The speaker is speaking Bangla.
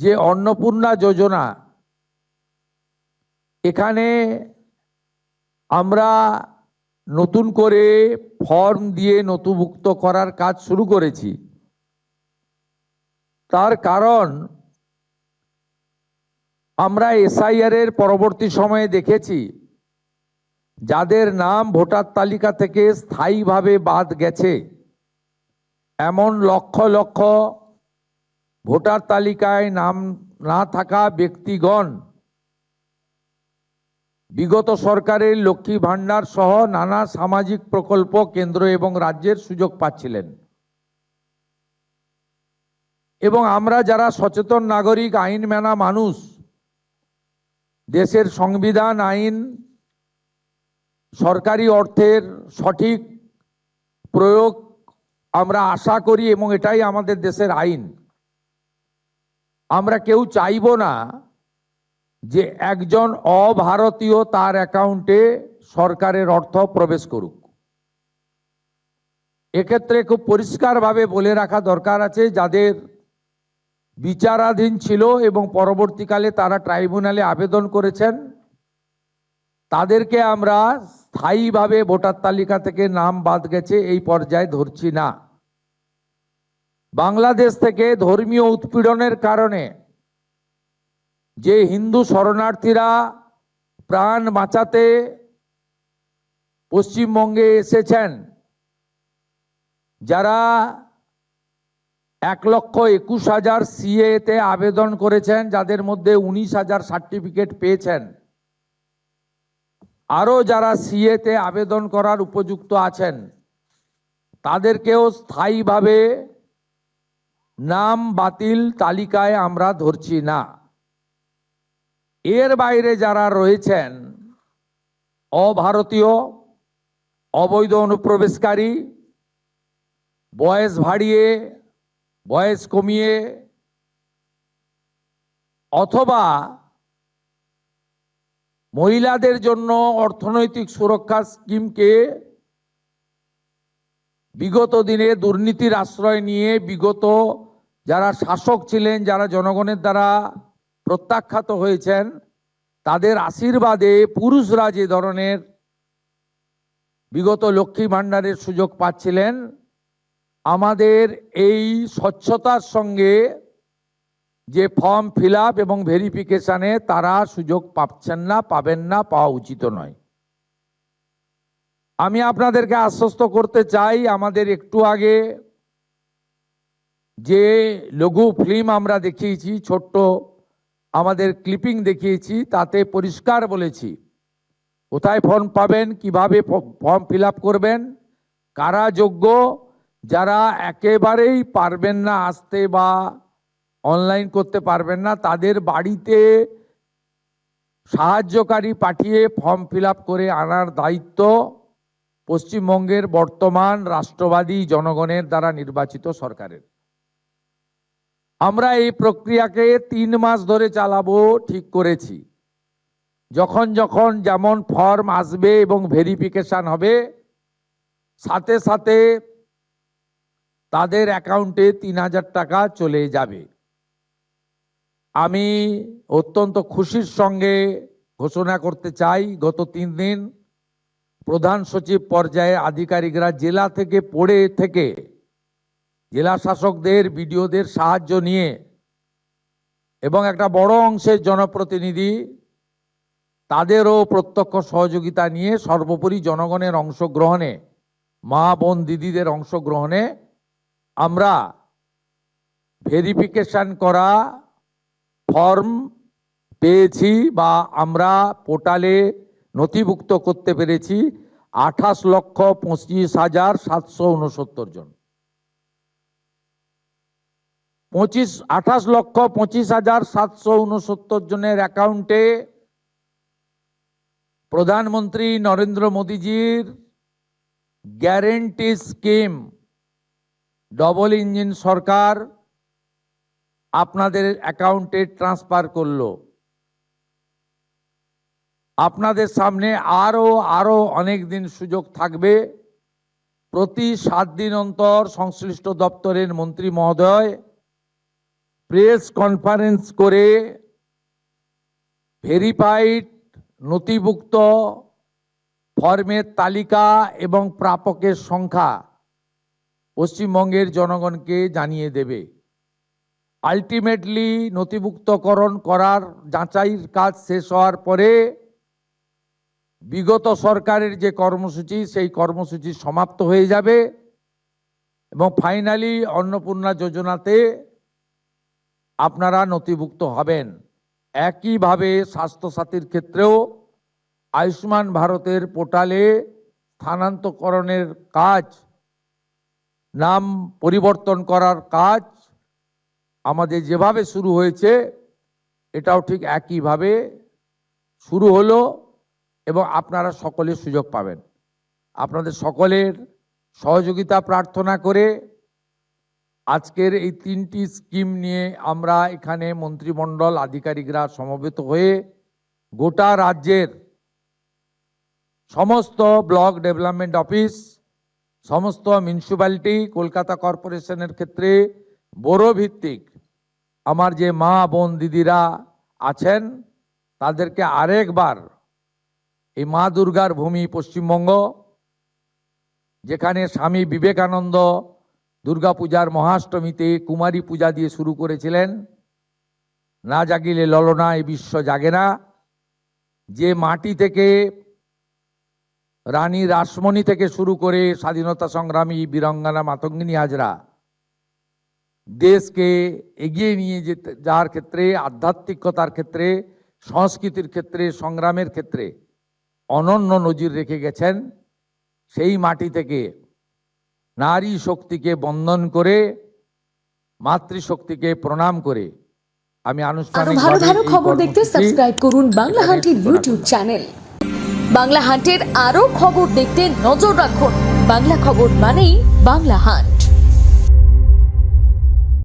যে অন্নপূর্ণা যোজনা, এখানে আমরা নতুন করে ফর্ম দিয়ে নথিভুক্ত করার কাজ শুরু করেছি। তার কারণ আমরা এসআইআর এর পরবর্তী সময়ে দেখেছি যাদের নাম ভোটার তালিকা থেকে স্থায়ীভাবে বাদ গেছে, এমন লক্ষ লক্ষ ভোটার তালিকায় নাম না থাকা ব্যক্তিগণ বিগত সরকারের লক্ষ্মী ভান্ডার সহ নানা সামাজিক প্রকল্প কেন্দ্র এবং রাজ্যের সুযোগ পাচ্ছিলেন। এবং আমরা যারা সচেতন নাগরিক, আইন মানা মানুষ, দেশের সংবিধান, আইন, সরকারি অর্থের সঠিক প্রয়োগ আমরা আশা করি এবং এটাই আমাদের দেশের আইন। আমরা কেউ চাইব না যে একজন অভারতীয় তার অ্যাকাউন্টে সরকারের অর্থ প্রবেশ করুক। এক্ষেত্রে খুব পরিষ্কারভাবে বলে রাখা দরকার আছে, যাদের বিচারাধীন ছিল এবং পরবর্তীকালে তারা ট্রাইব্যুনালে আবেদন করেছেন, তাদেরকে আমরা স্থায়ীভাবে ভোটার তালিকা থেকে নাম বাদ গেছে এই পর্যায়ে ধরছি না। বাংলাদেশ থেকে ধর্মীয় উৎপীড়নের কারণে যে হিন্দু শরণার্থীরা প্রাণ বাঁচাতে পশ্চিমবঙ্গে এসেছেন, যারা 1,21,000 সিএতে আবেদন করেছেন, যাদের মধ্যে 19,000 সার্টিফিকেট পেয়েছেন, আরও যারা সিএতে আবেদন করার উপযুক্ত আছেন, তাদেরকেও স্থায়ীভাবে নাম বাতিল তালিকায় আমরা ধরছি না। এর বাইরে যারা রয়েছেন, অভারতীয়, অবৈধ অনুপ্রবেশকারী, বয়স বাড়িয়ে বয়স কমিয়ে অথবা মহিলাদের জন্য অর্থনৈতিক সুরক্ষা স্কিমকে বিগত দিনে দুর্নীতির আশ্রয় নিয়ে বিগত যারা শাসক ছিলেন, যারা জনগণের দ্বারা প্রত্যাখ্যাত হয়েছেন, তাদের আশীর্বাদে পুরুষরা যে ধরনের বিগত লক্ষ্মী ভাণ্ডারের সুযোগ পাচ্ছিলেন, আমাদের এই স্বচ্ছতার সঙ্গে যে ফর্ম ফিল আপ এবং ভেরিফিকেশনে তারা সুযোগ পাচ্ছেন না, পাবেন না, পাওয়া উচিত নয়। আমি আপনাদেরকে আশ্বস্ত করতে চাই, আমাদের একটু আগে যে লঘু ফিল্ম আমরা দেখিয়েছি, ছোট্ট আমাদের ক্লিপিং দেখিয়েছি, তাতে পরিষ্কার বলেছি কোথায় ফর্ম পাবেন, কিভাবে ফর্ম ফিল আপ করবেন, কারা যোগ্য, যারা একেবারেই পারবেন না আসতে বা অনলাইন করতে পারবেন না, তাদের বাড়িতে সাহায্যকারী পাঠিয়ে ফর্ম ফিল আপ করে আনার দায়িত্ব পশ্চিমবঙ্গের বর্তমান রাষ্ট্রবাদী জনগণের দ্বারা নির্বাচিত সরকারের। আমরা এই প্রক্রিয়াকে 3 মাস ধরে চালাবো ঠিক করেছি। যখন যখন যেমন ফর্ম আসবে এবং ভেরিফিকেশন হবে, সাথে সাথে তাদের অ্যাকাউন্টে 3,000 টাকা চলে যাবে। আমি অত্যন্ত খুশির সঙ্গে ঘোষণা করতে চাই, গত 3 দিন প্রধান সচিব পর্যায়ে আধিকারিকরা জেলা থেকে জেলা শাসকদের, বিডিওদের সাহায্য নিয়ে এবং একটা বড় অংশের জনপ্রতিনিধি তাদেরও প্রত্যক্ষ সহযোগিতা নিয়ে, সর্বোপরি জনগণের অংশগ্রহণে, মা বোন দিদিদের অংশগ্রহণে আমরা ভেরিফিকেশন করা ফর্ম পেয়েছি বা আমরা পোর্টালে নথিভুক্ত করতে পেরেছি 28,25,769 জন। 28,25,769 জনের অ্যাকাউন্টে প্রধানমন্ত্রী নরেন্দ্র মোদীজির গ্যারেন্টি স্কিম, ডবল ইঞ্জিন সরকার আপনাদের অ্যাকাউন্টে ট্রান্সফার করলো। আপনাদের সামনে আরো অনেক দিন সুযোগ থাকবে। প্রতি 7 দিন অন্তর সংশ্লিষ্ট দপ্তরের মন্ত্রী মহোদয় প্রেস কনফারেন্স করে ভেরিফাইড নথিভুক্ত ফর্মের তালিকা এবং প্রাপকের সংখ্যা পশ্চিমবঙ্গের জনগণকে জানিয়ে দেবে। আলটিমেটলি নথিভুক্তকরণ করার যাচাইয়ের কাজ শেষ হওয়ার পরে বিগত সরকারের যে কর্মসূচি সেই কর্মসূচি সমাপ্ত হয়ে যাবে এবং ফাইনালি অন্নপূর্ণা যোজনাতে আপনারা নথিভুক্ত হবেন। একইভাবে স্বাস্থ্যসাথীর ক্ষেত্রেও আয়ুষ্মান ভারতের পোর্টালে স্থানান্তরকরণের কাজ, নাম পরিবর্তন করার কাজ আমাদের যেভাবে শুরু হয়েছে এটাও ঠিক একইভাবে শুরু হলো এবং আপনারা সকলে সুযোগ পাবেন। আপনাদের সকলের সহযোগিতা প্রার্থনা করে আজকের এই 3টি স্কিম নিয়ে আমরা এখানে মন্ত্রিমণ্ডল আধিকারিকরা সমবেত হয়ে গোটা রাজ্যের সমস্ত ব্লক ডেভেলপমেন্ট অফিস, সমস্ত মিউনিসিপ্যালিটি, কলকাতা কর্পোরেশনের ক্ষেত্রে বড় ভিত্তিক আমার যে মা বোন দিদিরা আছেন তাদেরকে আরেকবার এই মা দুর্গার ভূমি পশ্চিমবঙ্গ, যেখানে স্বামী বিবেকানন্দ দুর্গাপূজার মহাষ্টমীতে কুমারী পূজা দিয়ে শুরু করেছিলেন, না জাগিলে ললনা এই বিশ্ব জাগে না, যে মাটি থেকে রানী রাসমণি থেকে শুরু করে স্বাধীনতা সংগ্রামী বীরাঙ্গনা মাতঙ্গিনী হাজরা দেশকে এগিয়ে নিয়ে যেতে যাওয়ার ক্ষেত্রে, আধ্যাত্মিকতার ক্ষেত্রে, সংস্কৃতির ক্ষেত্রে, সংগ্রামের ক্ষেত্রে অনন্য নজির রেখে গেছেন, সেই মাটি থেকে নারী শক্তিকে বন্দন করে, মাতৃশক্তিকে প্রণাম করে আমি আরো ভালো ভালো খবর দেখতে সাবস্ক্রাইব করুন বাংলা হান্টের ইউটিউব চ্যানেল। বাংলা হান্টের আরো খবর দেখতে নজর রাখুন। বাংলা খবর মানেই বাংলা হান্ট।